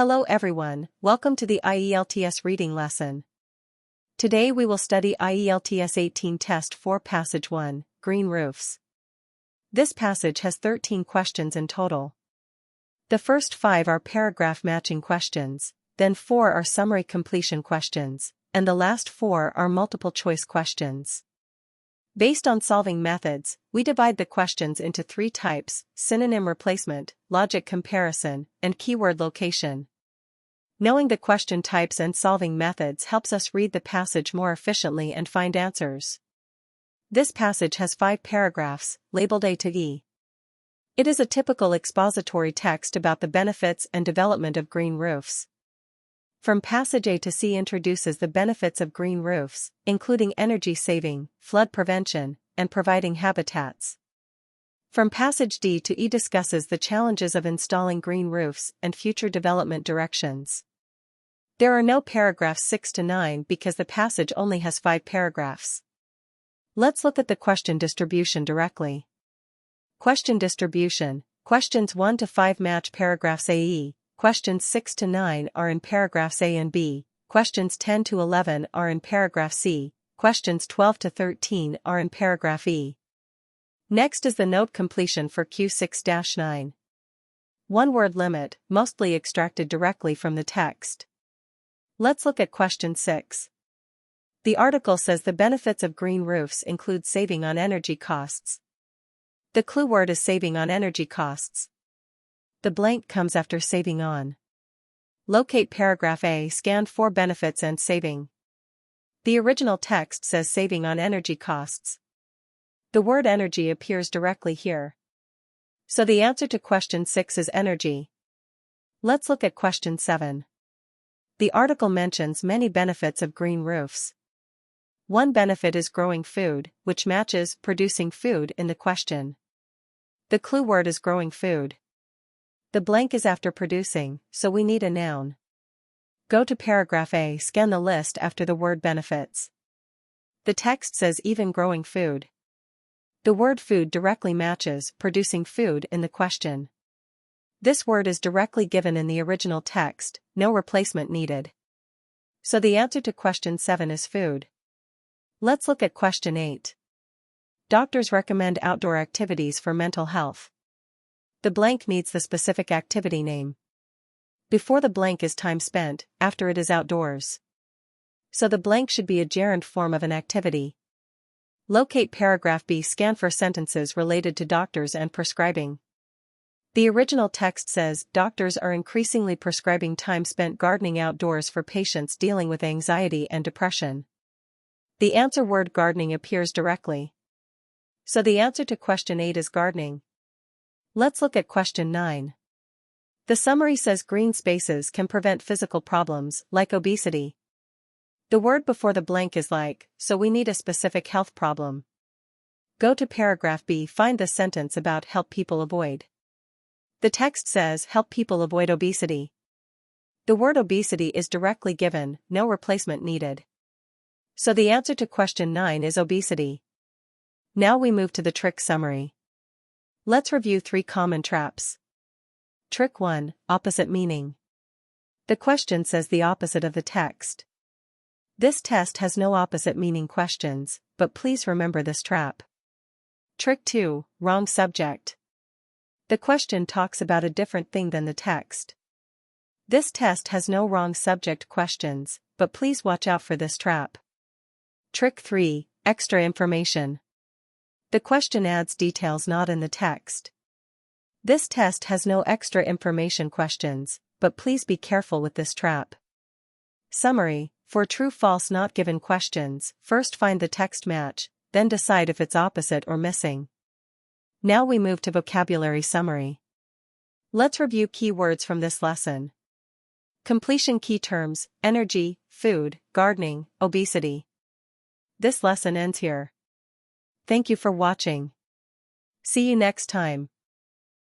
Hello everyone, welcome to the IELTS reading lesson. Today we will study IELTS 18 Test 4 Passage 1, Green Roofs. This passage has 13 questions in total. The first 5 are paragraph matching questions, then 4 are summary completion questions, and the last 4 are multiple choice questions. Based on solving methods, we divide the questions into 3 types: synonym replacement, logic comparison, and keyword location. Knowing the question types and solving methods helps us read the passage more efficiently and find answers. This passage has 5 paragraphs, labeled A to E. It is a typical expository text about the benefits and development of green roofs. From passage A to C introduces the benefits of green roofs, including energy saving, flood prevention, and providing habitats. From passage D to E discusses the challenges of installing green roofs and future development directions. There are no paragraphs 6 to 9 because the passage only has 5 paragraphs. Let's look at the question distribution directly. Question distribution: questions 1 to 5 match paragraphs A-E. Questions 6 to 9 are in paragraphs A and B, questions 10 to 11 are in paragraph C, questions 12 to 13 are in paragraph E. Next is the note completion for Q6-9. One-word limit, mostly extracted directly from the text. Let's look at question 6. The article says the benefits of green roofs include saving on energy costs. The clue word is saving on energy costs. The blank comes after saving on. Locate paragraph A, scan for benefits and saving. The original text says saving on energy costs. The word energy appears directly here. So the answer to question 6 is energy. Let's look at question 7. The article mentions many benefits of green roofs. One benefit is growing food, which matches producing food in the question. The clue word is growing food. The blank is after producing, so we need a noun. Go to paragraph A, scan the list after the word benefits. The text says even growing food. The word food directly matches producing food in the question. This word is directly given in the original text, no replacement needed. So the answer to question 7 is food. Let's look at question 8. Doctors recommend outdoor activities for mental health. The blank needs the specific activity name. Before the blank is time spent, after it is outdoors. So the blank should be a gerund form of an activity. Locate paragraph B, scan for sentences related to doctors and prescribing. The original text says, doctors are increasingly prescribing time spent gardening outdoors for patients dealing with anxiety and depression. The answer word gardening appears directly. So the answer to question 8 is gardening. Let's look at question 9. The summary says green spaces can prevent physical problems, like obesity. The word before the blank is like, so we need a specific health problem. Go to paragraph B, find the sentence about help people avoid. The text says help people avoid obesity. The word obesity is directly given, no replacement needed. So the answer to question 9 is obesity. Now we move to the trick summary. Let's review 3 common traps. Trick 1, opposite meaning. The question says the opposite of the text. This test has no opposite meaning questions, but please remember this trap. Trick 2, wrong subject. The question talks about a different thing than the text. This test has no wrong subject questions, but please watch out for this trap. Trick 3, extra information. The question adds details not in the text. This test has no extra information questions, but please be careful with this trap. Summary: for true-false not given questions, first find the text match, then decide if it's opposite or missing. Now we move to vocabulary summary. Let's review key words from this lesson. Completion key terms: energy, food, gardening, obesity. This lesson ends here. Thank you for watching. See you next time.